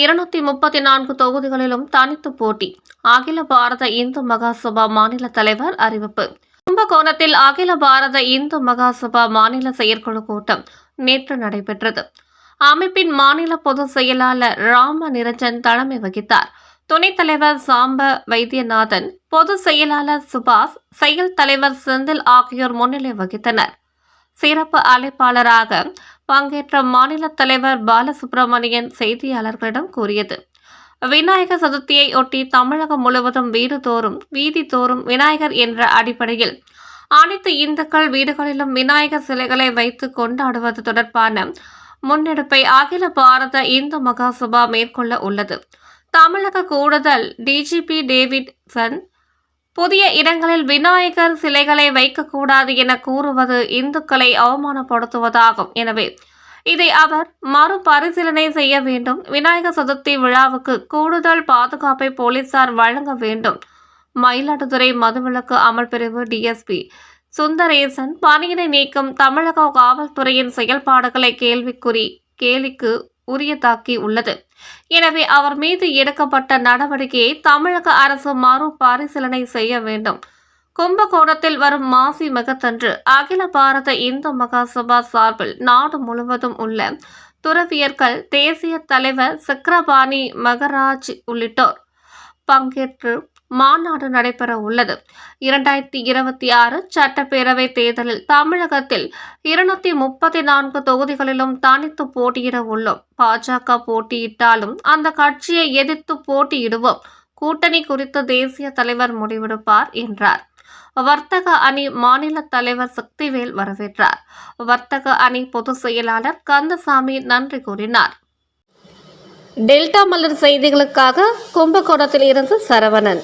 234 தொகுதிகளிலும் தனித்து போட்டி. அகில பாரத இந்து மகாசபா மாநில தலைவர் அறிவிப்பு. கும்பகோணத்தில் அகில பாரத இந்து மகாசபா மாநில செயற்குழு கூட்டம் நேற்று நடைபெற்றது. அமைப்பின் மாநில பொதுச் செயலாளர் ராம நிரஞ்சன் தலைமை வகித்தார். துணைத் தலைவர் சாம்ப வைத்தியநாதன், பொதுச் செயலாளர் சுபாஷ், செயல் தலைவர் செந்தில் ஆகியோர் முன்னிலை வகித்தனர். சிறப்பு அழைப்பாளராக பங்கேற்ற மாநில தலைவர் பாலசுப்ரமணியன் செய்தியாளர்களிடம் கூறியது, விநாயகர் சதுர்த்தியை ஒட்டி தமிழகம் முழுவதும் வீதி தோறும் விநாயகர் என்ற அடிப்படையில் அனைத்து இந்துக்கள் வீடுகளிலும் விநாயகர் சிலைகளை வைத்து கொண்டாடுவது தொடர்பான முன்னெடுப்பை அகில பாரத இந்து மகாசபா மேற்கொள்ள உள்ளது. தமிழக கூடுதல் டிஜிபி டேவிட்சன், புதிய இடங்களில் விநாயகர் சிலைகளை வைக்கக்கூடாது என கூறுவது இந்துக்களை அவமானப்படுத்துவதாகும். எனவே இதை அவர் மறுபரிசீலனை செய்ய வேண்டும். விநாயகர் சதுர்த்தி விழாவுக்கு கூடுதல் பாதுகாப்பை போலீசார் வழங்க வேண்டும். மயிலாடுதுறை மதுவிலக்கு அமல் பிரிவு டிஎஸ்பி சுந்தரேசன் பணியிடை நீக்கம் தமிழக காவல்துறையின் செயல்பாடுகளை கேலிக்கு உரியதாக்கி உள்ளது. எனவே அவர் மீது எடுக்கப்பட்ட நடவடிக்கையை தமிழக அரசு மறுபரிசீலனை செய்ய வேண்டும். கும்பகோணத்தில் வரும் மாசி மகத்தன்று அகில பாரத இந்து மகாசபா சார்பில் நாடு முழுவதும் உள்ள துறவியர்கள், தேசிய தலைவர் சக்கரபாணி மகராஜ் உள்ளிட்டோர் பங்கேற்று மாநாடு நடைபெற உள்ளது. 2026 சட்டப்பேரவை தேர்தலில் தமிழகத்தில் 234 தொகுதிகளிலும் தனித்து போட்டியிட உள்ளோம். பாஜக போட்டியிட்டாலும் அந்த கட்சியை எதிர்த்து போட்டியிடுவோம். கூட்டணி குறித்து தேசிய தலைவர் முடிவெடுப்பார் என்றார். வர்த்தக அணி மாநில தலைவர் சக்திவேல் வரவேற்றார். வர்த்தக அணி பொதுச் செயலாளர் கந்தசாமி நன்றி கூறினார். டெல்டா மலர் செய்திகளுக்காக கும்பகோணத்தில் இருந்து சரவணன்.